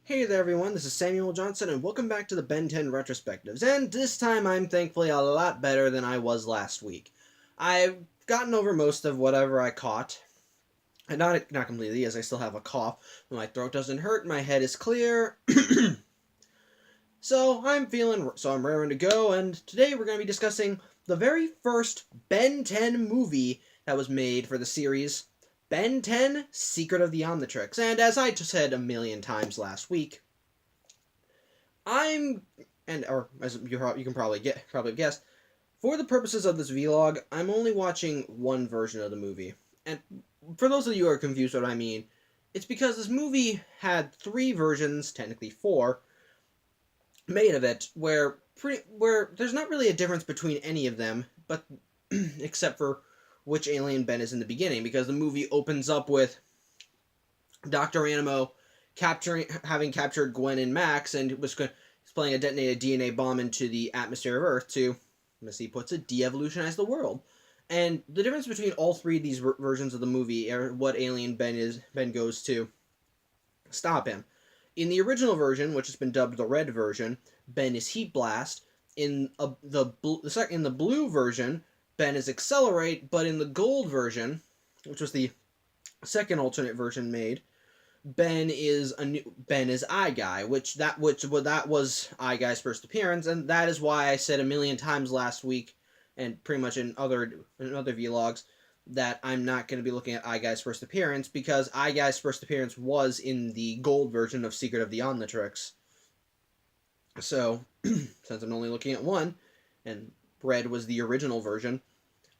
Hey there everyone, this is Samuel Johnson and welcome back to the Ben 10 Retrospectives, and this time I'm thankfully a lot better than I was last week. I've gotten over most of whatever I caught, and not completely as I still have a cough, but my throat doesn't hurt, my head is clear, so I'm raring to go, and today we're going to be discussing the very first Ben 10 movie that was made for the series, Ben 10 Secret of the Omnitrix. And as I just said a million times last week, as you can probably guess, for the purposes of this vlog, I'm only watching one version of the movie. And for those of you who are confused what I mean, it's because this movie had three versions, technically four, made of it, where there's not really a difference between any of them, but except for which alien Ben is in the beginning, because the movie opens up with Dr. Animo having captured Gwen and Max, and he's planning to detonate a DNA bomb into the atmosphere of Earth to, as he puts it, de-evolutionize the world. And the difference between all three of these versions of the movie are what alien Ben goes to stop him. In the original version, which has been dubbed the red version, Ben is Heat Blast. In the blue version, Ben is Accelerate, but in the gold version, which was the second alternate version made, Ben is Eye Guy, that was Eye Guy's first appearance, and that is why I said a million times last week, and pretty much in other vlogs, that I'm not going to be looking at Eye Guy's first appearance, because Eye Guy's first appearance was in the gold version of Secret of the Omnitrix. So, since I'm only looking at one, and red was the original version,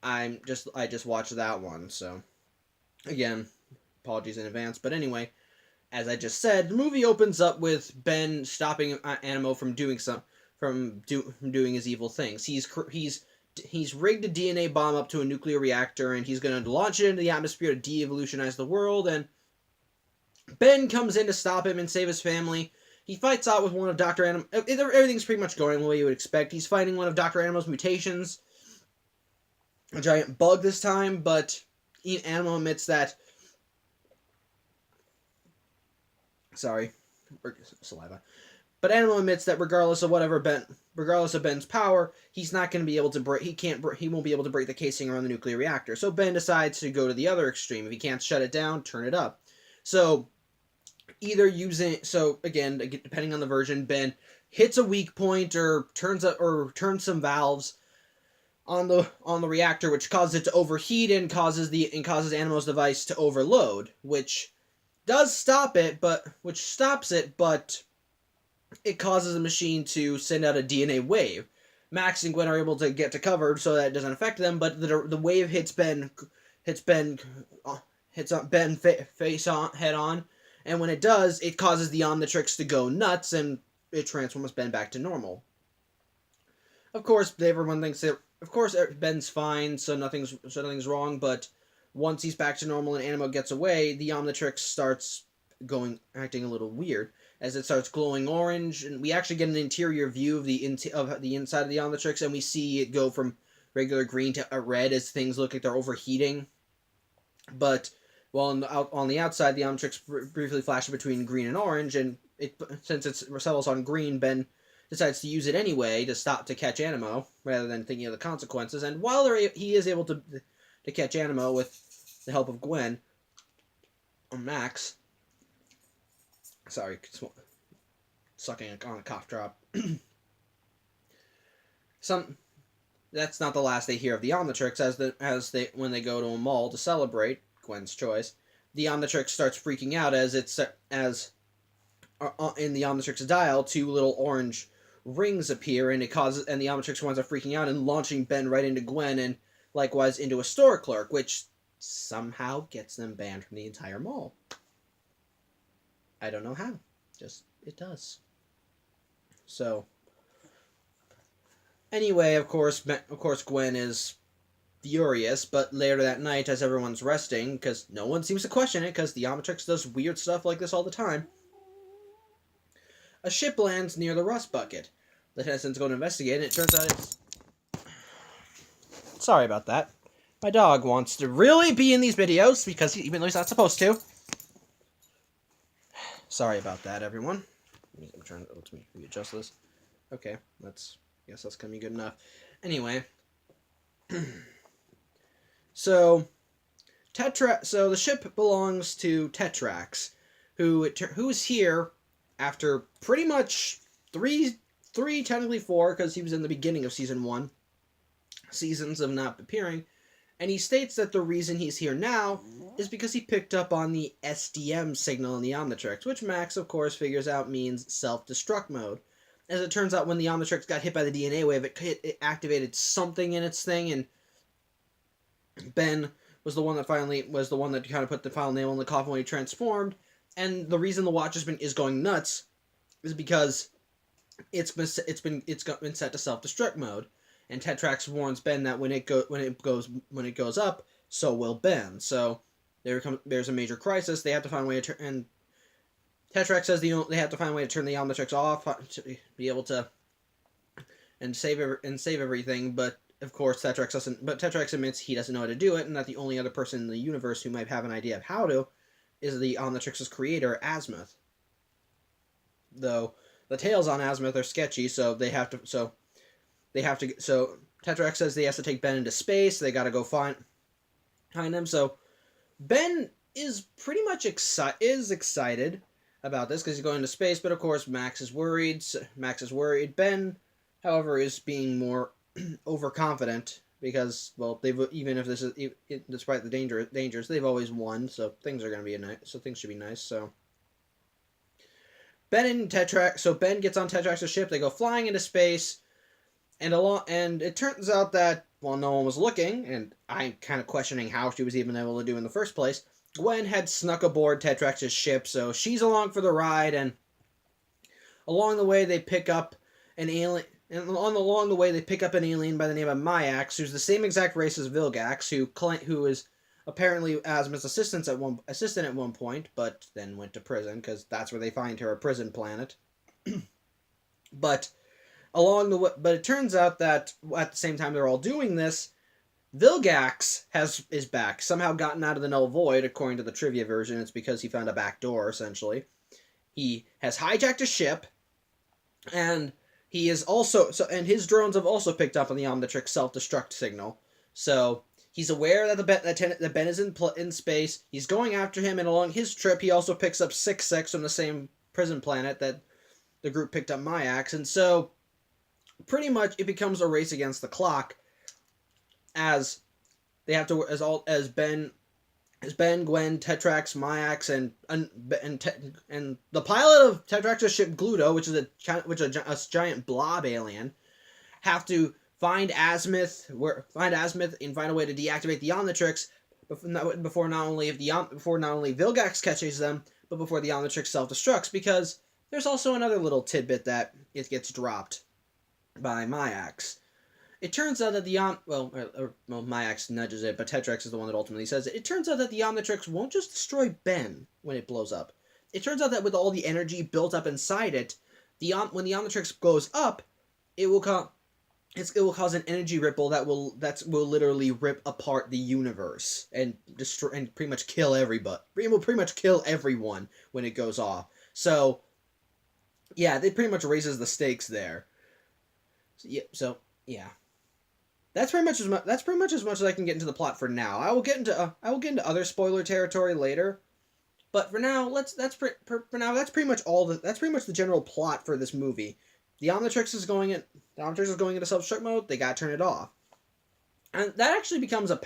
I just watched that one. So, again, apologies in advance. But anyway, as I just said, the movie opens up with Ben stopping Animo from doing his evil things. He's rigged a DNA bomb up to a nuclear reactor, and he's going to launch it into the atmosphere to de-evolutionize the world, and Ben comes in to stop him and save his family. He fights out with one of Dr. Animo. Everything's pretty much going the way you would expect. He's fighting one of Dr. Animo's mutations, a giant bug this time, but Animo admits that... Sorry, saliva. But Animo admits that regardless of Ben's power, he's not going to be able to he won't be able to break the casing around the nuclear reactor. So Ben decides to go to the other extreme. If he can't shut it down, turn it up. So again, depending on the version, Ben hits a weak point or turns some valves on the reactor, which causes it to overheat and causes Animo's device to overload, which stops it, but it causes the machine to send out a DNA wave. Max and Gwen are able to get to cover so that it doesn't affect them, but the wave hits Ben head on, and when it does, it causes the Omnitrix to go nuts, and it transforms Ben back to normal. Of course, everyone thinks that Ben's fine, so nothing's wrong, but once he's back to normal and Animo gets away, the Omnitrix starts acting a little weird, as it starts glowing orange, and we actually get an interior view of the inside of the Omnitrix, and we see it go from regular green to a red as things look like they're overheating. But while on the outside, the Omnitrix briefly flashes between green and orange, and since it settles on green, Ben decides to use it anyway to catch Animo, rather than thinking of the consequences. And while he is able to catch Animo with the help of Gwen or Max. Sorry, sucking on a cough drop. That's not the last they hear of the Omnitrix, when they go to a mall to celebrate Gwen's choice. The Omnitrix starts freaking out as in the Omnitrix dial, two little orange rings appear, and the Omnitrix winds up freaking out and launching Ben right into Gwen, and likewise into a store clerk, which somehow gets them banned from the entire mall. I don't know how. Just, it does. So, anyway, of course, Gwen is furious, but later that night, as everyone's resting, because no one seems to question it, because the Omnitrix does weird stuff like this all the time, a ship lands near the rust bucket. The Tennysons go to investigate, and it turns out it's... Sorry about that. My dog wants to really be in these videos, even though he's not supposed to. Sorry about that, everyone. I'm trying to let me readjust this. Okay, guess that's gonna be good enough. Anyway, so so the ship belongs to Tetrax, who is here after pretty much three, technically four, because he was in the beginning of season 1, seasons of not appearing, and he states that the reason he's here now is because he picked up on the SDM signal in the Omnitrix, which Max, of course, figures out means self-destruct mode. As it turns out, when the Omnitrix got hit by the DNA wave, it activated something in its thing, and Ben was the one that kind of put the final nail in the coffin when he transformed. And the reason the watch is going nuts is because it's been set to self-destruct mode, and Tetrax warns Ben that when it goes up, so will Ben. So there's a major crisis. They have to find a way to and Tetrax says they have to find a way to turn the Omnitrix off to be able to save everything. But of course, Tetrax admits he doesn't know how to do it, and that the only other person in the universe who might have an idea of how to is the Omnitrix's creator, Azimuth. Though the tales on Azimuth are sketchy, so Tetrax says he has to take Ben into space. They got to go find him. So Ben is pretty much excited about this because he's going to space, but of course Max is worried. Ben, however, is being more overconfident because, well, despite the dangers, they've always won, so things should be nice. So Ben gets on Tetrax's ship. They go flying into space, and it turns out that while no one was looking, and I'm kind of questioning how she was even able to do in the first place, Gwen had snuck aboard Tetrax's ship, so she's along for the ride, and along the way they pick up an alien. And along the way, they pick up an alien by the name of Myax, who's the same exact race as Vilgax, who is apparently Azimuth's assistant at one point, but then went to prison because that's where they find her, a prison planet. But it turns out that at the same time they're all doing this, Vilgax is back, somehow gotten out of the null void. According to the trivia version, it's because he found a back door. Essentially, he has hijacked a ship, and he is and his drones have also picked up on the Omnitrix self-destruct signal. So he's aware that Ben is in space. He's going after him, and along his trip, he also picks up 6-6 from the same prison planet that the group picked up Myax. And so, pretty much, it becomes a race against the clock, as they have to as Ben, Gwen, Tetrax, Myax, and the pilot of Tetrax's ship Gluto, which is a giant blob alien, have to find Azimuth and find a way to deactivate the Omnitrix before not only Vilgax catches them, but before the Omnitrix self-destructs. Because there's also another little tidbit that it gets dropped by Myax. It turns out that Myax nudges it, but Tetrax is the one that ultimately says it. It turns out that the Omnitrix won't just destroy Ben when it blows up. It turns out that with all the energy built up inside it, when the Omnitrix goes up, it will cause an energy ripple that will literally rip apart the universe and destroy and pretty much kill everybody. It will pretty much kill everyone when it goes off. So, yeah, it pretty much raises the stakes there. Yeah. That's pretty much as much as I can get into the plot for now. I will get into other spoiler territory later, but for now, that's pretty much the general plot for this movie. The Omnitrix is going into self-destruct mode. They gotta turn it off, and that actually becomes that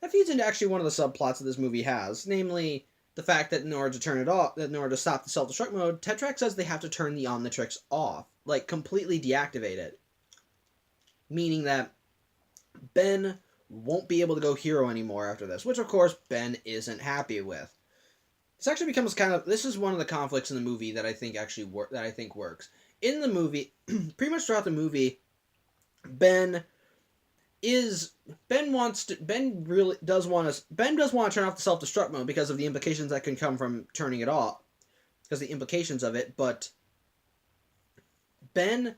feeds into actually one of the subplots that this movie has, namely the fact that in order to stop the self-destruct mode, Tetrax says they have to turn the Omnitrix off, like completely deactivate it. Meaning that Ben won't be able to go hero anymore after this, which of course Ben isn't happy with. This is one of the conflicts in the movie that I think works. In the movie, pretty much throughout the movie, Ben does want to turn off the self-destruct mode because of the implications that can come from turning it off. Because the implications of it, but Ben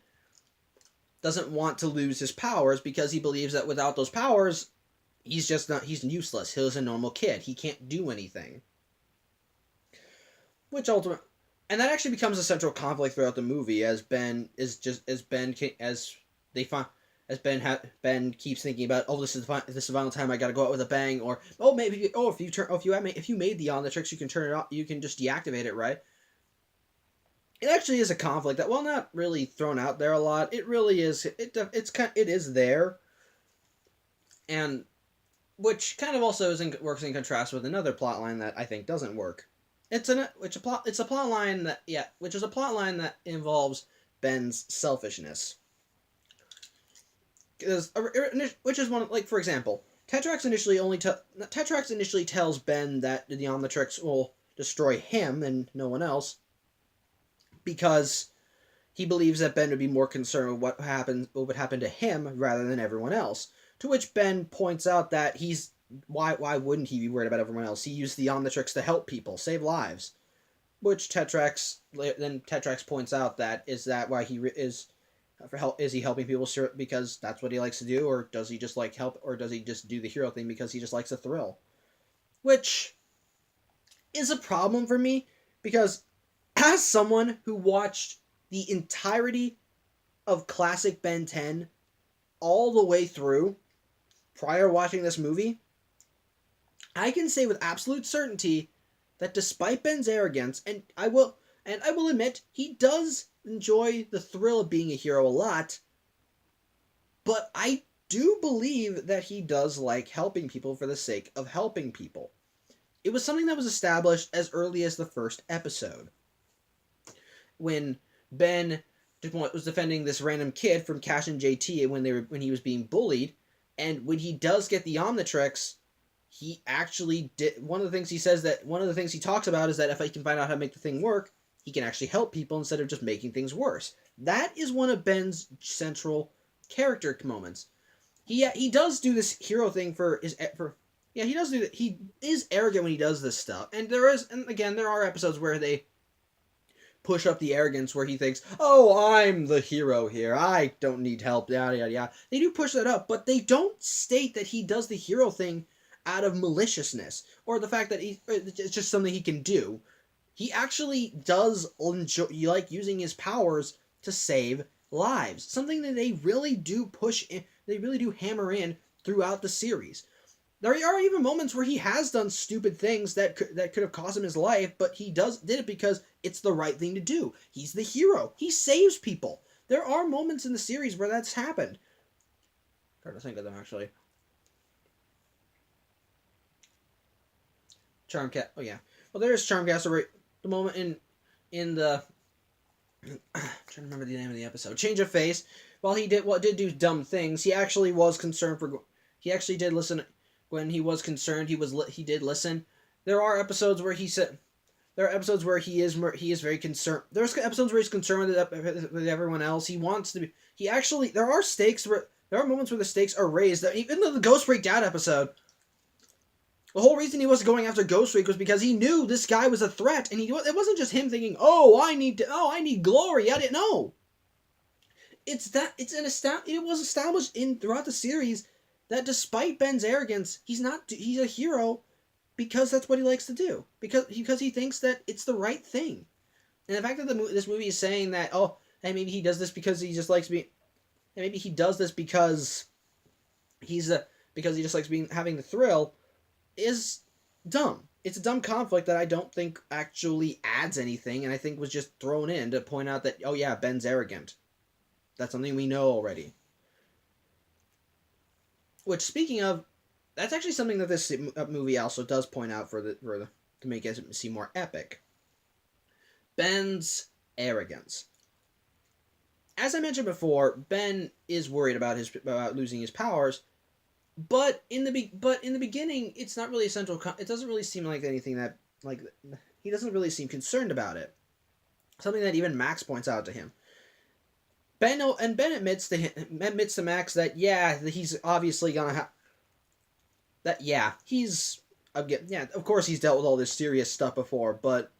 doesn't want to lose his powers because he believes that without those powers, he's useless. He's a normal kid. He can't do anything. And that actually becomes a central conflict throughout the movie as Ben is just as Ben as they find as Ben keeps thinking about, oh, this is the final time I got to go out with a bang, or oh, maybe, oh, if you made the Omnitrix, you can turn it off, you can just deactivate it, right? It actually is a conflict that, while not really thrown out there a lot, it really is. It is there, and which kind of also works in contrast with another plot line that I think doesn't work. It's a plot line that which is a plot line that involves Ben's selfishness. Which is one, like, for example, Tetrax initially tells Ben that the Omnitrix will destroy him and no one else, because he believes that Ben would be more concerned with what would happen to him rather than everyone else. To which Ben points out that why wouldn't he be worried about everyone else? He used the Omnitrix to help people, save lives. Which Tetrax points out that why he is he helping people because that's what he likes to do, or does he just like help, or does he just do the hero thing because he just likes a thrill? Which is a problem for me, because as someone who watched the entirety of classic Ben 10 all the way through prior to watching this movie, I can say with absolute certainty that despite Ben's arrogance, and I will admit, he does enjoy the thrill of being a hero a lot, but I do believe that he does like helping people for the sake of helping people. It was something that was established as early as the first episode, when Ben was defending this random kid from Cash and JT when he was being bullied, and when he does get the Omnitrix, he actually did. One of the things he talks about is that if he can find out how to make the thing work, he can actually help people instead of just making things worse. That is one of Ben's central character moments. He does do this hero thing he does do that. He is arrogant when he does this stuff, and there are episodes where they push up the arrogance, where he thinks, oh, I'm the hero here, I don't need help, yada yada yada. They do push that up, but they don't state that he does the hero thing out of maliciousness, or the fact that it's just something he can do. He actually does enjoy using his powers to save lives, something that they really do hammer in throughout the series. There are even moments where he has done stupid things that could have cost him his life, but he did it because it's the right thing to do. He's the hero. He saves people. There are moments in the series where that's happened. Hard to think of them, actually. Charmcast. Oh yeah. Well, there is Charmcast. Right, the moment in the I'm trying to remember the name of the episode. Change of Face. While he did do dumb things, he actually was concerned for. He actually did listen. When he was concerned, he did listen. There are episodes where he said. There are episodes where he is very concerned. There's episodes where he's concerned with everyone else. He wants to be. He actually. There are moments where the stakes are raised. That even though the Ghost Freaked Out episode, the whole reason he wasn't going after Ghost Freak was because he knew this guy was a threat, and it wasn't just him thinking, I need glory. I didn't know. It was established throughout the series that despite Ben's arrogance, he's a hero because that's what he likes to do. Because he thinks that it's the right thing. And the fact that this movie is saying that, hey, maybe he does this because he just likes being, and maybe he does this because he just likes having the thrill, is dumb. It's a dumb conflict that I don't think actually adds anything, and I think was just thrown in to point out that, oh yeah, Ben's arrogant. That's something we know already. Which, speaking of, that's actually something that this movie also does point out to make it seem more epic. Ben's arrogance. As I mentioned before, Ben is worried about losing his powers, but in the beginning, it's not really essential. It doesn't really seem like anything that he doesn't really seem concerned about it. Something that even Max points out to him. Ben admits to Max that he's obviously gonna have that. Of course he's dealt with all this serious stuff before, but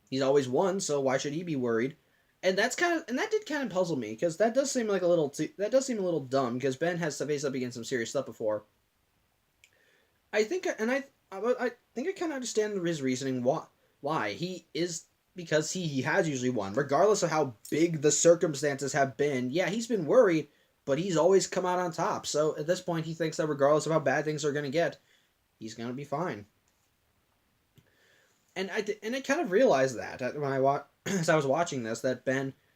he's always won, so why should he be worried? And that did kind of puzzle me, because that does seem a little dumb, because Ben has to face up against some serious stuff before. I think I kind of understand his reasoning why he is because he has usually won, regardless of how big the circumstances have been. Yeah, he's been worried, but he's always come out on top. So at this point, he thinks that regardless of how bad things are going to get, he's going to be fine. And I kind of realized that when as I was watching this, that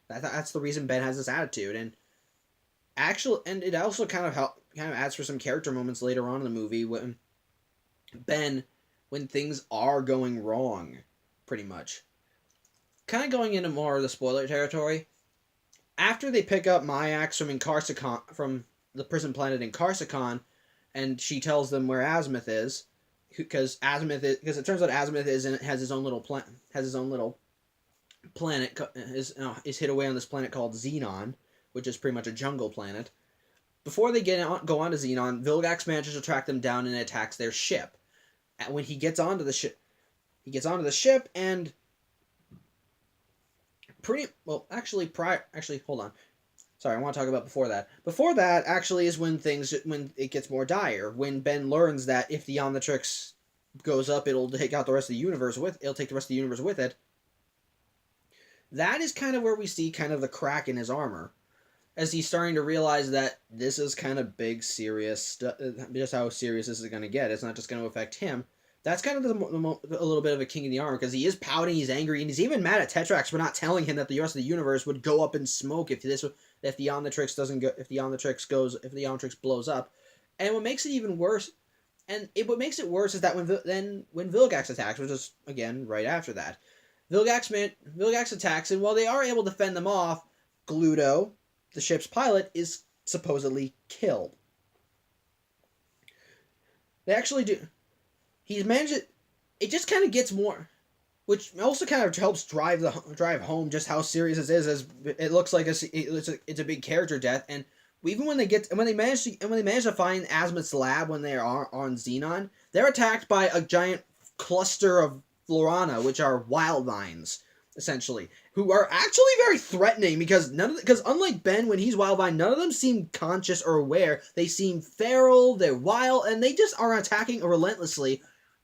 that's the reason Ben has this attitude. And it also kind of adds for some character moments later on in the movie when things are going wrong, pretty much. Kind of going into more of the spoiler territory. After they pick up Myax from the prison planet in Karsakon, and she tells them where Azimuth is, because it turns out Azimuth has his own little planet is hid away on this planet called Xenon, which is pretty much a jungle planet. Before they go on to Xenon, Vilgax manages to track them down and attacks their ship. When he gets onto the ship, and hold on. Sorry, I want to talk about before that. Before that, actually, is when it gets more dire. When Ben learns that if the Omnitrix goes up, it'll take the rest of the universe with it. That is kind of where we see kind of the crack in his armor, as he's starting to realize that this is kind of big, serious stuff. Just how serious this is going to get. It's not just going to affect him. That's kind of a little bit of a king in the armor, because he is pouting, he's angry, and he's even mad at Tetrax for not telling him that the rest of the universe would go up in smoke if the Omnitrix blows up. And what makes it even worse, what makes it worse is that when Vilgax attacks, which is again right after that, Vilgax attacks, and while they are able to fend them off, Gluto, the ship's pilot, is supposedly killed. They actually do. He's managed it. It just kind of gets more, which also kind of helps drive home just how serious this is. As it looks like it's a big character death, and even when they manage to find Azimuth's lab when they are on Xenon, they're attacked by a giant cluster of Florana, which are wild vines, essentially, who are actually very threatening, because unlike Ben, when he's Wildvine, none of them seem conscious or aware. They seem feral, they're wild, and they just are attacking relentlessly.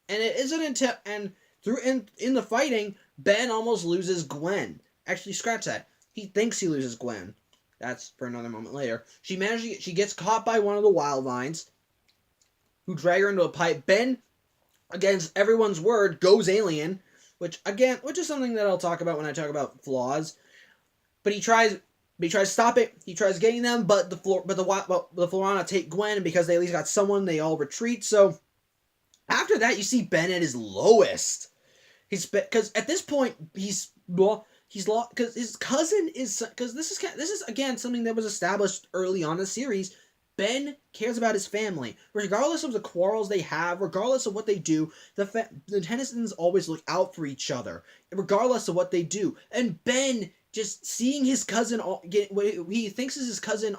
And it isn't until in the fighting, Ben almost loses Gwen. Actually, scratch that. He thinks he loses Gwen. That's for another moment later. She gets caught by one of the Wildvines, who drag her into a pipe. Ben, against everyone's word, goes alien, which is something that I'll talk about when I talk about flaws. But he tries to stop it. He tries getting them, but the Florana take Gwen, and because they at least got someone, they all retreat. So after that, you see Ben at his lowest. Because at this point he's lost, because his cousin is, because this is again something that was established early on in the series. Ben cares about his family. Regardless of the quarrels they have, regardless of what they do, the Tennysons always look out for each other, regardless of what they do. And Ben, just seeing his cousin he thinks is his cousin,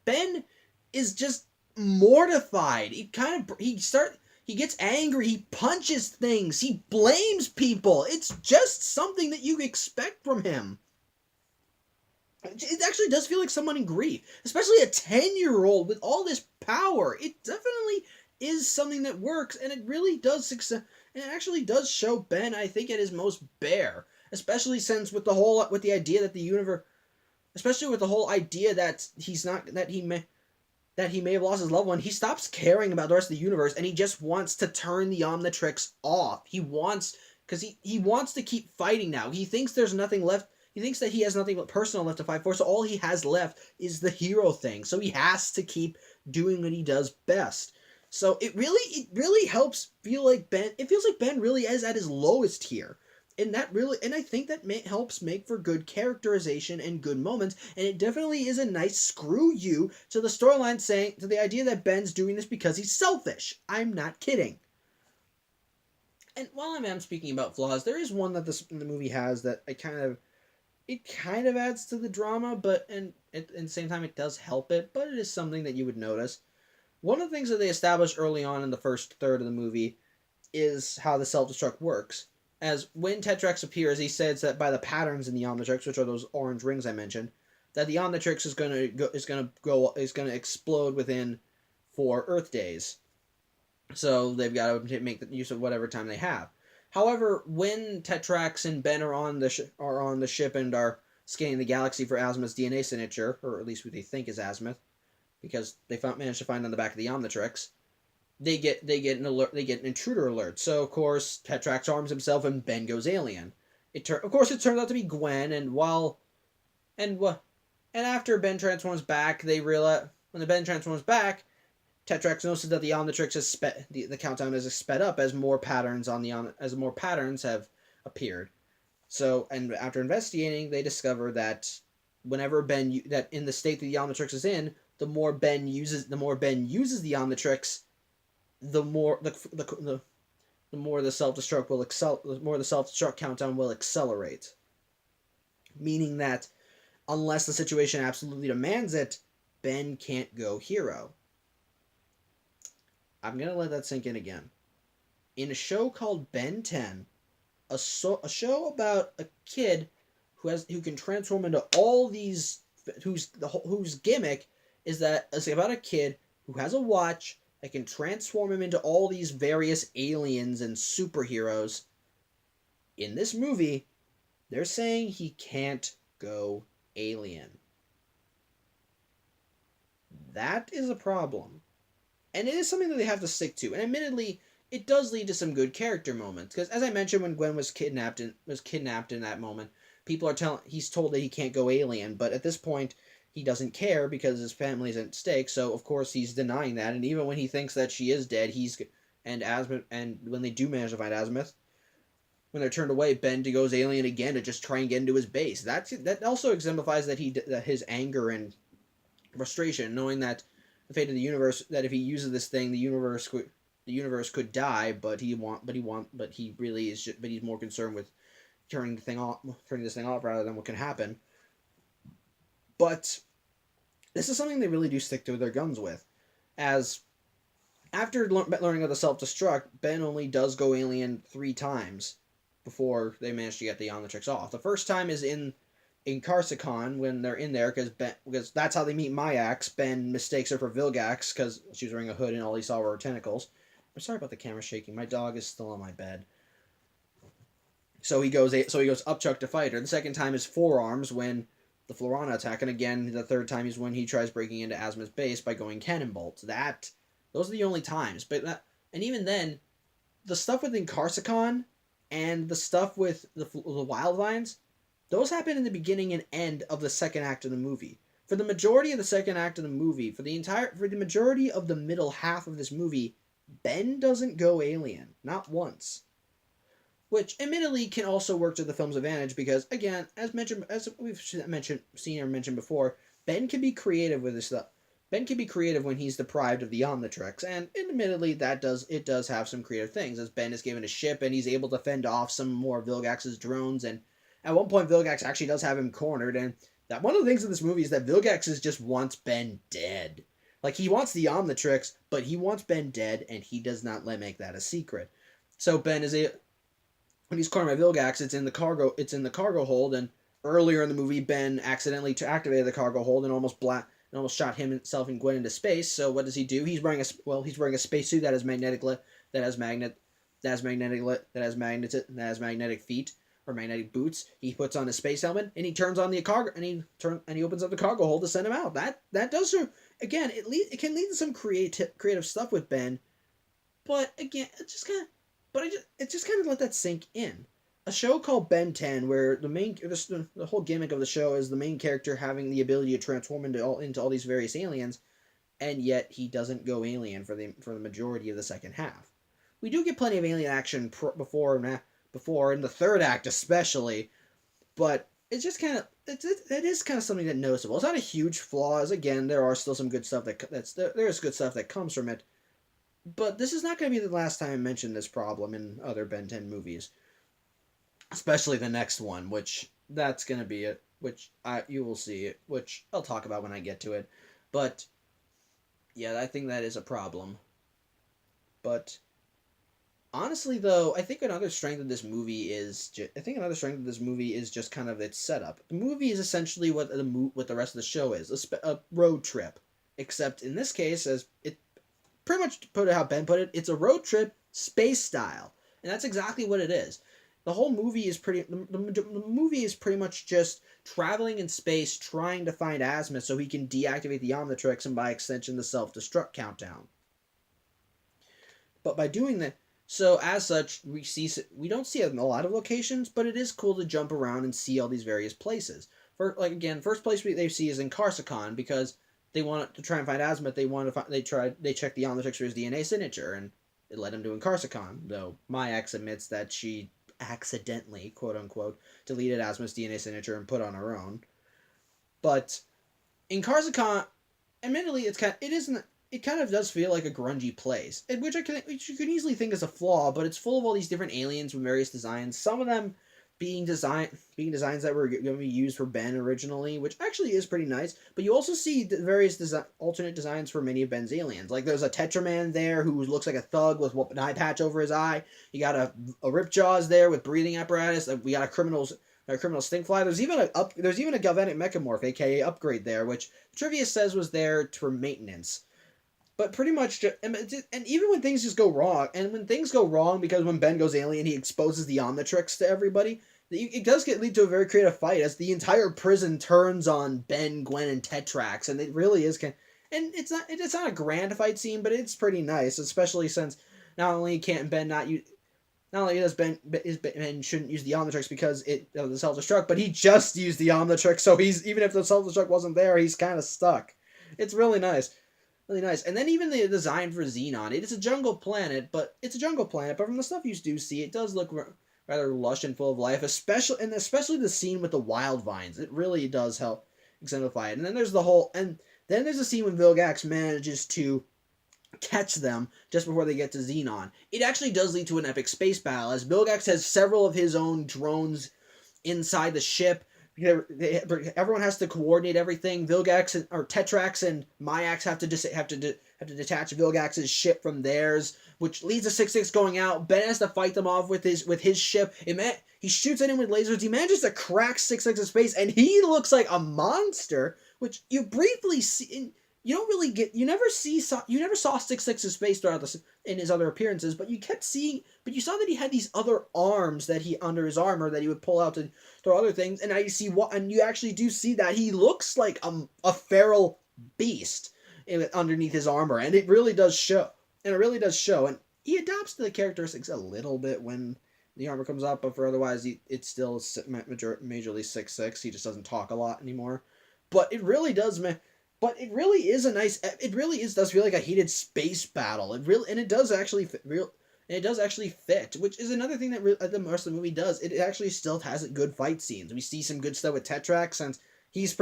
Ben is just mortified. He gets angry, he punches things, he blames people. It's just something that you expect from him. It actually does feel like someone in grief, especially a 10-year-old with all this power. It definitely is something that works, and it really does succeed. And it actually does show Ben, I think, at his most bare, especially since with the idea that the universe, especially with the whole idea that he may have lost his loved one, he stops caring about the rest of the universe, and he just wants to turn the Omnitrix off. Because he wants to keep fighting now. He thinks there's nothing left. He thinks that he has nothing but personal left to fight for, so all he has left is the hero thing. So he has to keep doing what he does best. So it really helps feel like Ben. It feels like Ben really is at his lowest here. And I think that helps make for good characterization and good moments, and it definitely is a nice screw you to the storyline, saying to the idea that Ben's doing this because he's selfish. I'm not kidding. And while I am speaking about flaws, there is one that the movie has that it kind of adds to the drama, but at the same time it does help it, but it is something that you would notice. One of the things that they established early on in the first third of the movie is how the self-destruct works. As when Tetrax appears, he says that by the patterns in the Omnitrix, which are those orange rings I mentioned, that the Omnitrix is going to explode within 4 Earth days. So they've got to make the use of whatever time they have. However, when Tetrax and Ben are on the ship and are scanning the galaxy for Azimuth's DNA signature, or at least what they think is Azimuth, because they managed to find on the back of the Omnitrix, they get an intruder alert. So of course Tetrax arms himself and Ben goes alien. Of course it turns out to be Gwen, and after Ben transforms back, they realize when the Ben transforms back, Tetrax notices that the Omnitrix has the countdown is sped up as more patterns have appeared. So, and after investigating, they discover that whenever that in the state that the Omnitrix is in, the more Ben uses the Omnitrix, the more the self-destruct countdown will accelerate. Meaning that unless the situation absolutely demands it, Ben can't go hero. I'm gonna let that sink in again. In a show called Ben 10, a show about a kid who can transform into all these, whose gimmick is that it's about a kid who has a watch that can transform him into all these various aliens and superheroes. In this movie, they're saying he can't go alien. That is a problem. And it is something that they have to stick to. And admittedly, it does lead to some good character moments. Because as I mentioned, when Gwen was kidnapped in that moment, he's told that he can't go alien. But at this point, he doesn't care because his family is at stake. So of course he's denying that. And even when he thinks that she is dead, and when they do manage to find Azimuth, when they're turned away, Ben goes alien again to just try and get into his base. That also exemplifies that his anger and frustration, knowing that the fate of the universe, that if he uses this thing, the universe could die, but he's more concerned with turning this thing off rather than what can happen. But this is something they really do stick to their guns with, as after learning of the self-destruct, Ben only does go alien 3 times before they manage to get the Omnitrix off. The first time is in Karsakon when they're in there because that's how they meet Myax. Ben mistakes her for Vilgax because she was wearing a hood and all he saw were her tentacles. I'm sorry about the camera shaking. My dog is still on my bed. So he goes upchuck to fight her. The second time is Forearms when the Florana attack, and again the third time is when he tries breaking into Azimuth's base by going Cannonbolt. Those are the only times. And even then, the stuff within Karsakon and the stuff with the Wildvines, those happen in the beginning and end of the second act of the movie. For the majority of the second act of the movie, for the majority of the middle half of this movie, Ben doesn't go alien, not once. Which admittedly can also work to the film's advantage because, again, as we've seen or mentioned before, Ben can be creative with this stuff. Ben can be creative when he's deprived of the Omnitrix, and admittedly it does have some creative things, as Ben is given a ship and he's able to fend off some more of Vilgax's drones, and at one point Vilgax actually does have him cornered, and that one of the things in this movie is that Vilgax just wants Ben dead. Like, he wants the Omnitrix, but he wants Ben dead, and he does not make that a secret. So Ben when he's cornered by Vilgax, it's in the cargo hold, and earlier in the movie Ben accidentally activated the cargo hold and almost shot himself and Gwen into space. So what does he do? He's wearing a spacesuit that has magnetic feet or magnetic boots. He puts on his space helmet and he turns on the cargo and he opens up the cargo hold to send him out. That does again. It can lead to some creative stuff with Ben, but again, it just kind of let that sink in. A show called Ben 10, where the whole gimmick of the show is the main character having the ability to transform into all these various aliens, and yet he doesn't go alien for the majority of the second half. We do get plenty of alien action before in the third act especially, but it's just kind of it is kind of something that's noticeable. It's not a huge flaw, as again there are still some good stuff there's good stuff that comes from it, but this is not going to be the last time I mention this problem in other Ben 10 movies. Especially the next one, which that's going to be it, which you will see it, which I'll talk about when I get to it. But yeah, I think that is a problem. But honestly, though, I think another strength of this movie is just kind of its setup. The movie is essentially what the rest of the show is, a road trip, except in this case, as it pretty much put it how Ben put it, it's a road trip space style. And that's exactly what it is. The whole movie is the movie is pretty much just traveling in space trying to find Azimuth so he can deactivate the Omnitrix and by extension the self-destruct countdown. But by doing that, so as such, we don't see a lot of locations, but it is cool to jump around and see all these various places. First place they see is in Karsakon because they want to try and find Azimuth. They check the Omnitrix for his DNA signature, and it led him to Karsakon. Though my ex admits that she accidentally, quote unquote, deleted Azimuth's DNA signature and put on her own. But in Karsakon, admittedly, it kind of does feel like a grungy place, which you could easily think is a flaw, but it's full of all these different aliens with various designs. Some of them being designs that were going to be used for Ben originally, which actually is pretty nice. But you also see the various alternate designs for many of Ben's aliens. Like there's a Tetraman there who looks like a thug with an eye patch over his eye. You got a Ripjaws there with breathing apparatus. We got a criminal stinkfly. There's even a galvanic mechamorph, aka Upgrade there, which trivia says was there for maintenance. But pretty much, and even when things just go wrong, because when Ben goes alien, he exposes the Omnitrix to everybody. It does lead to a very creative fight as the entire prison turns on Ben, Gwen, and Tetrax, and it really is. And it's not a grand fight scene, but it's pretty nice, especially since not only can't Ben not use. Not only does Ben shouldn't use the Omnitrix because of the self-destruct, but he just used the Omnitrix, so even if the self-destruct wasn't there, he's kind of stuck. It's really nice. Really nice. And then even the design for Xenon. It is a jungle planet, but from the stuff you do see, it does look rather lush and full of life, especially the scene with the wild vines. It really does help exemplify it. And then there's a scene when Vilgax manages to catch them just before they get to Xenon. It actually does lead to an epic space battle, as Vilgax has several of his own drones inside the ship. Everyone has to coordinate everything. Vilgax or Tetrax and Myax have to detach Vilgax's ship from theirs, which leads to 6-6 going out. Ben has to fight them off with his ship. He shoots at him with lasers. He manages to crack 6-6's face, and he looks like a monster, which you briefly see. You don't really get. You never saw 6-6's face throughout in his other appearances, but you kept seeing. But you saw that he had these other arms that he under his armor that he would pull out to throw other things, and now you see and you actually do see that he looks like a feral beast underneath his armor, and it really does show. And he adapts to the characteristics a little bit when the armor comes up, but for otherwise, it's still majorly 6-6. He just doesn't talk a lot anymore, but it really does. But it really is does feel like a heated space battle. It does actually fit, which is another thing that the rest of the movie does. It actually still has good fight scenes. We see some good stuff with Tetrax since he's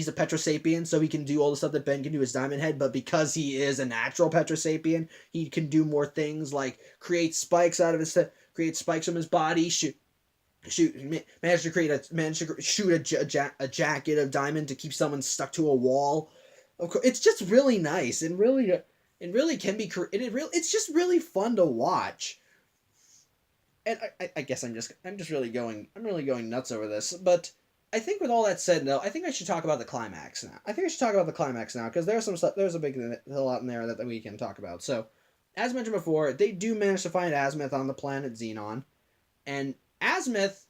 a Petrosapien, so he can do all the stuff that Ben can do as Diamond Head. But because he is a natural Petrosapien, he can do more things like create spikes from his body, managed to shoot a jacket of diamond to keep someone stuck to a wall. Of course, it's just really nice and really can be. It's just really fun to watch. And I guess I'm really going nuts over this. But I think with all that said, though, I think I should talk about the climax now. Because there's some stuff. There's a lot in there that we can talk about. So, as mentioned before, they do manage to find Azimuth on the planet Xenon, and Azimuth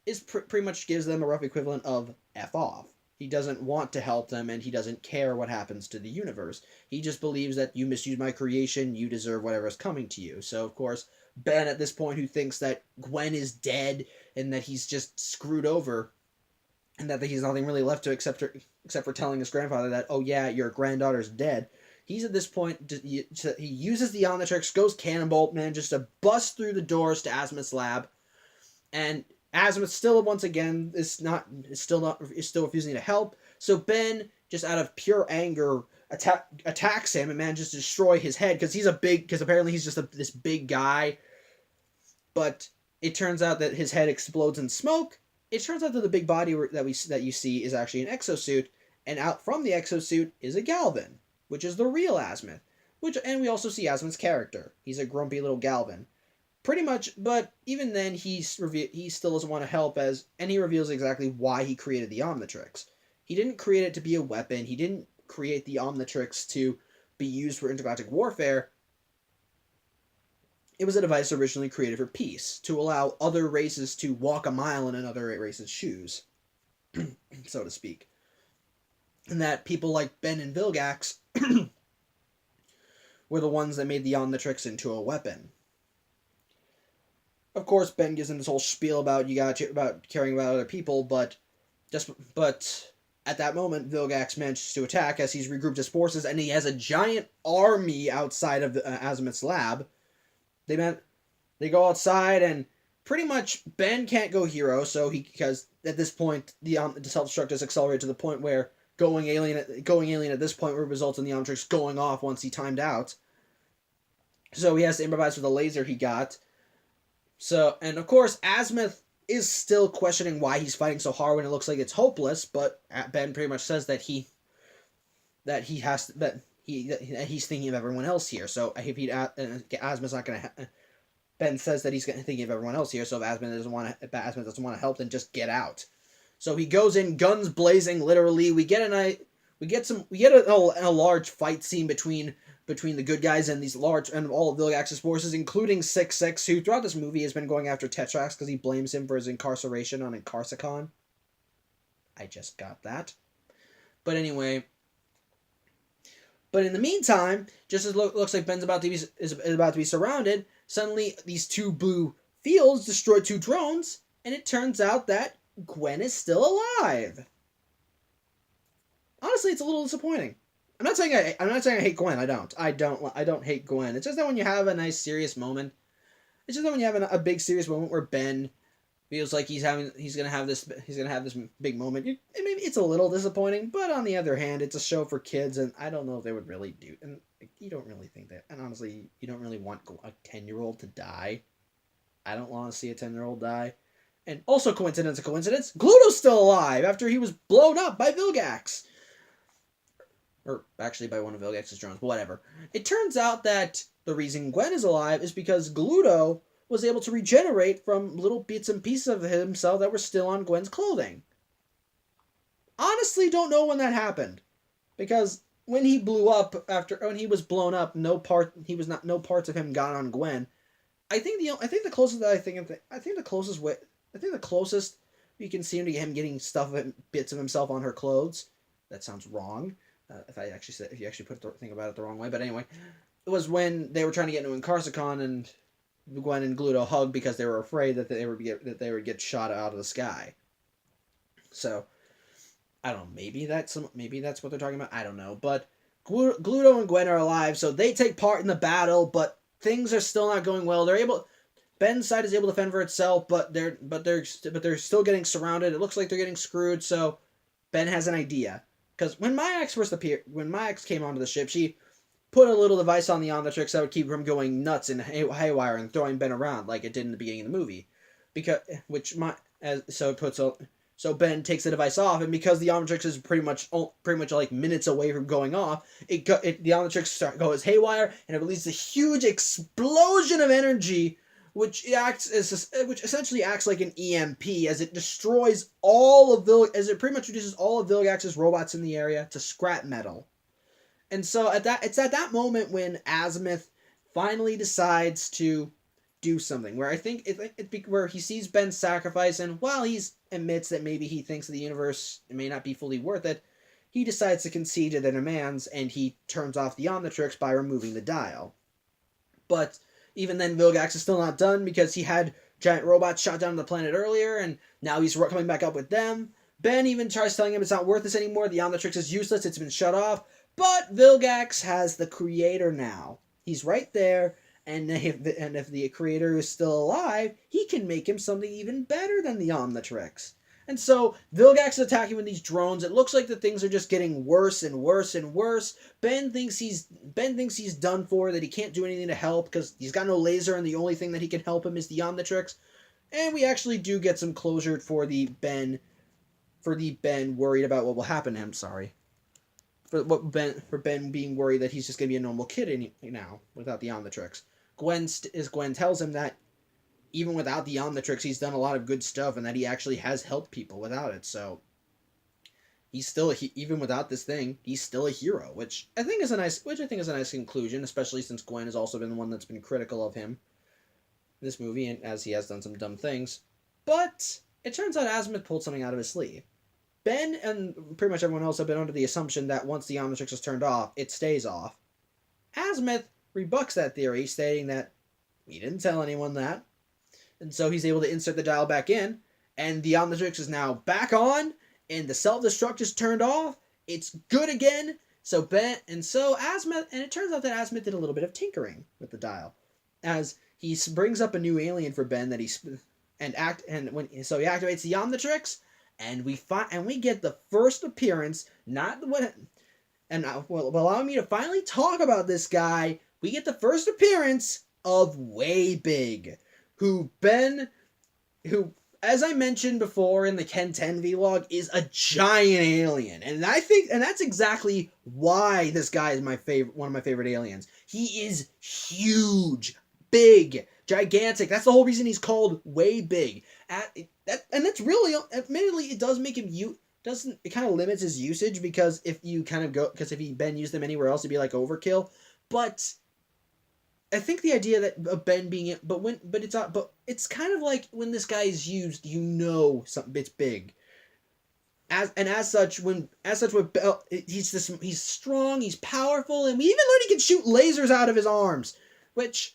is pretty much gives them a rough equivalent of F off. He doesn't want to help them, and he doesn't care what happens to the universe. He just believes that you misuse my creation, you deserve whatever is coming to you. So, of course, Ben, at this point, who thinks that Gwen is dead, and that he's just screwed over, and that he's nothing really left to except for telling his grandfather that, oh yeah, your granddaughter's dead. He's at this point, he uses the Omnitrix, goes cannonball, manages to bust through the doors to Azimuth's lab, and Azimuth still once again is still refusing to help. So Ben, just out of pure anger, attacks him and manages to destroy his head because apparently he's just this big guy. But it turns out that his head explodes in smoke. It turns out that the big body that you see is actually an exosuit, and out from the exosuit is a Galvan, which is the real Azimuth. And we also see Azimuth's character. He's a grumpy little Galvan. Pretty much, but even then, he still doesn't want to help, and he reveals exactly why he created the Omnitrix. He didn't create it to be a weapon. He didn't create the Omnitrix to be used for intergalactic warfare. It was a device originally created for peace, to allow other races to walk a mile in another race's shoes, so to speak. And that people like Ben and Vilgax were the ones that made the Omnitrix into a weapon. Of course, Ben gives him this whole spiel about about caring about other people, but at that moment, Vilgax manages to attack as he's regrouped his forces, and he has a giant army outside of Azimuth's lab. They go outside, and pretty much Ben can't go hero, because at this point the self-destruct is accelerated to the point where going alien at this point would result in the Omnitrix going off once he timed out. So he has to improvise with a laser he got. So, and of course, Azimuth is still questioning why he's fighting so hard when it looks like it's hopeless, but Ben pretty much says that he's thinking of everyone else here. So if Azimuth's not gonna, Ben says that he's thinking of everyone else here. So if Azimuth doesn't want to help, then just get out. So he goes in, guns blazing, literally. We get a large fight scene between the good guys and all of Vilgax's forces, including 6-6, who throughout this movie has been going after Tetrax because he blames him for his incarceration on Incarsicon. I just got that. But anyway. But in the meantime, just as looks like Ben's about to be surrounded, suddenly these two blue fields destroy two drones, and it turns out that Gwen is still alive. Honestly, it's a little disappointing. I'm not saying I hate Gwen. I don't hate Gwen. It's just that when you have a nice serious moment, it's just that when you have a big serious moment where Ben feels like he's gonna have this big moment, maybe it's a little disappointing. But on the other hand, it's a show for kids, and I don't know if they would really do. And you don't really think that. And honestly, you don't really want a 10-year-old to die. I don't want to see a 10-year-old die. And also, coincidence, Gluto's still alive after he was blown up by Vilgax. Or actually by one of Vilgax's drones, but whatever. It turns out that the reason Gwen is alive is because Gluto was able to regenerate from little bits and pieces of himself that were still on Gwen's clothing. Honestly, don't know when that happened. Because when he blew up, when he was blown up, no parts of him got on Gwen. I think the closest we can see him getting bits of himself on her clothes. That sounds wrong. If you actually think about it the wrong way, but anyway, it was when they were trying to get into Incarsicon and Gwen and Gluto hugged because they were afraid that they would get shot out of the sky. So I don't know. Maybe that's what they're talking about. I don't know. But Gluto and Gwen are alive, so they take part in the battle. But things are still not going well. Ben's side is able to fend for itself, but they're still getting surrounded. It looks like they're getting screwed. So Ben has an idea. Because when Myax came onto the ship, she put a little device on the Omnitrix that would keep him going nuts and haywire and throwing Ben around like it did in the beginning of the movie. So Ben takes the device off, and because the Omnitrix is pretty much like minutes away from going off, the Omnitrix goes haywire and it releases a huge explosion of energy, which essentially acts like an EMP as it destroys as it pretty much reduces all of Vilgax's robots in the area to scrap metal. And so it's at that moment when Azimuth finally decides to do something, where where he sees Ben's sacrifice, and while he admits that maybe he thinks the universe may not be fully worth it, he decides to concede to their demands, and he turns off the Omnitrix by removing the dial. But even then, Vilgax is still not done because he had giant robots shot down to the planet earlier, and now he's coming back up with them. Ben even tries telling him it's not worth this anymore. The Omnitrix is useless. It's been shut off. But Vilgax has the creator now. He's right there, and if the creator is still alive, he can make him something even better than the Omnitrix. And so Vilgax is attacking with these drones. It looks like the things are just getting worse and worse and worse. Ben thinks he's done for, that he can't do anything to help because he's got no laser, and the only thing that he can help him is the Omnitrix. And we actually do get some closure for the Ben worried about what will happen to him. For Ben being worried that he's just gonna be a normal kid now without the Omnitrix. Gwen tells him that even without the Omnitrix, he's done a lot of good stuff, and that he actually has helped people without it. So even without this thing, he's still a hero, which I think is a nice conclusion, especially since Gwen has also been the one that's been critical of him in this movie, and as he has done some dumb things. But it turns out Azimuth pulled something out of his sleeve. Ben and pretty much everyone else have been under the assumption that once the Omnitrix is turned off, it stays off. Azimuth rebucks that theory, stating that he didn't tell anyone that. And so he's able to insert the dial back in, and the Omnitrix is now back on, and the self-destruct is turned off. It's good again. So Azimuth, and it turns out that Azimuth did a little bit of tinkering with the dial, as he brings up a new alien for Ben that he he activates the Omnitrix, and we get the first appearance, not what, and will allow me to finally talk about this guy. We get the first appearance of Way Big, who, as I mentioned before in the Ken 10 vlog, is a giant alien. And that's exactly why this guy is one of my favorite aliens. He is huge, big, gigantic. That's the whole reason he's called Way Big. And that's really, admittedly, it does make him it kind of limits his usage, because if Ben used them anywhere else, it'd be like overkill. But I think the idea that Ben being it's kind of like when this guy is used, something it's big. As such, he's strong, he's powerful, and we even learned he can shoot lasers out of his arms, which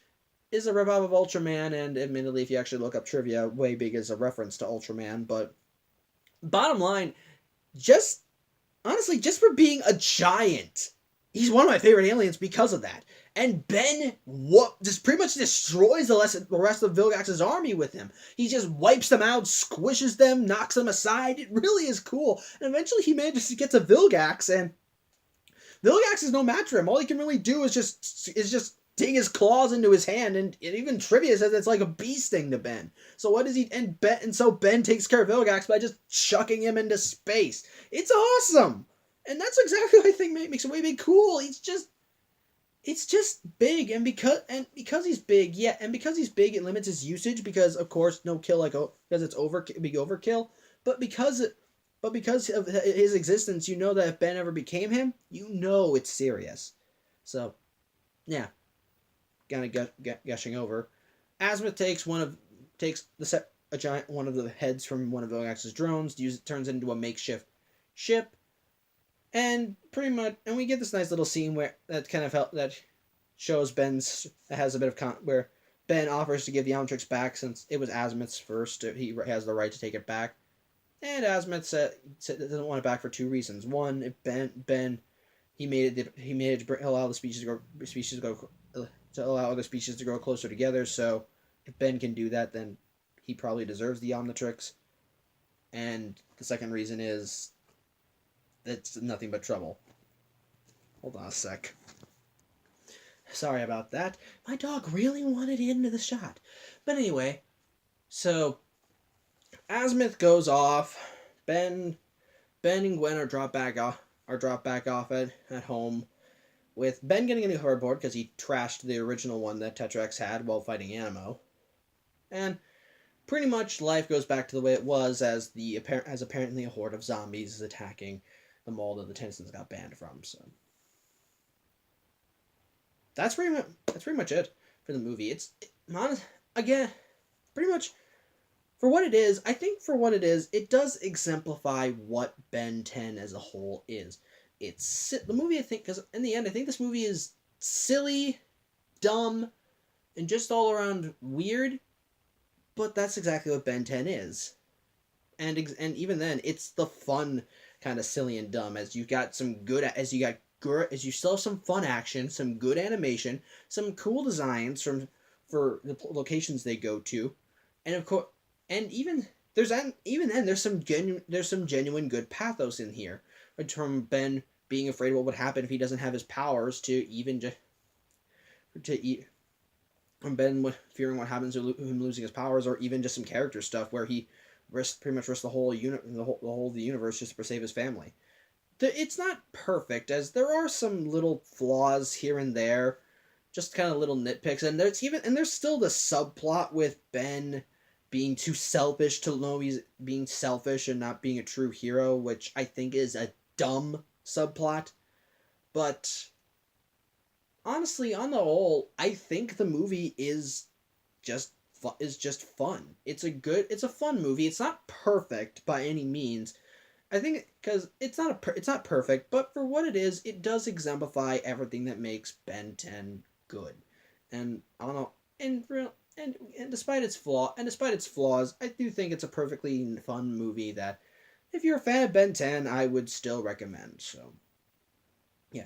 is a revival of Ultraman. And admittedly, if you actually look up trivia, Way Big is a reference to Ultraman. But bottom line, just for being a giant, he's one of my favorite aliens because of that. And Ben just pretty much destroys the rest of Vilgax's army with him. He just wipes them out, squishes them, knocks them aside. It really is cool. And eventually he manages to get to Vilgax, and Vilgax is no match for him. All he can really do is just dig his claws into his hand, and even trivia says it's like a bee sting to Ben. So what does he so Ben takes care of Vilgax by just chucking him into space. It's awesome. And that's exactly what I think makes it Way Big cool. It's just big, and because he's big, it limits his usage, because of course because it's big overkill. But because of his existence, that if Ben ever became him, it's serious. So, yeah, kind of gushing over. Azimuth takes one of the heads from one of Vilgax's drones, turns it into a makeshift ship. And we get this nice little scene where that shows has a bit of where Ben offers to give the Omnitrix back, since it was Azimuth's first. He has the right to take it back, and Azimuth said doesn't want it back for two reasons. One, if Ben he made it to allow the species to allow other species to grow closer together. So if Ben can do that, then he probably deserves the Omnitrix. And the second reason is it's nothing but trouble. Hold on a sec. Sorry about that. My dog really wanted into the shot. But anyway, so Azimuth goes off. Ben and Gwen are dropped back off at home, with Ben getting a new hoverboard because he trashed the original one that Tetrax had while fighting Animo. And pretty much life goes back to the way it was, as apparently a horde of zombies is attacking the mall that the Tennysons got banned from. So that's pretty much it for the movie. Again, pretty much for what it is. I think for what it is, it does exemplify what Ben 10 as a whole is. It's the movie, I think, because in the end, I think this movie is silly, dumb, and just all around weird. But that's exactly what Ben 10 is. And even then, it's the fun kind of silly and dumb, as you still have some fun action, some good animation, some cool designs for the locations they go to, and of course, even then there's some genuine good pathos in here, from Ben being afraid of what would happen if he doesn't have his powers, from Ben fearing what happens to him losing his powers, or even just some character stuff where he pretty much risks the whole of the universe just to save his family. It's not perfect, as there are some little flaws here and there, just kind of little nitpicks, and there's still the subplot with Ben being too selfish to know he's being selfish and not being a true hero, which I think is a dumb subplot. But honestly, on the whole, I think the movie is just is just fun. It's a fun movie. It's not perfect by any means. I think because it's not perfect, but for what it is, it does exemplify everything that makes Ben 10 good. And I don't know, and despite its flaws, I do think it's a perfectly fun movie that if you're a fan of Ben 10, I would still recommend. So, yeah.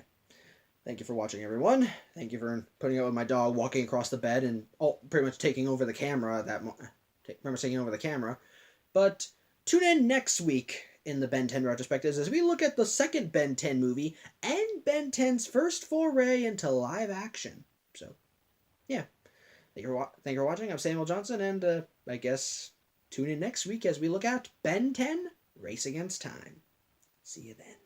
Thank you for watching, everyone. Thank you for putting up with my dog walking across the bed and pretty much taking over the camera. Pretty much taking over the camera. But tune in next week in the Ben 10 retrospectives as we look at the second Ben 10 movie and Ben 10's first foray into live action. So, yeah. Thank you for watching. I'm Samuel Johnson, and I guess tune in next week as we look at Ben 10 Race Against Time. See you then.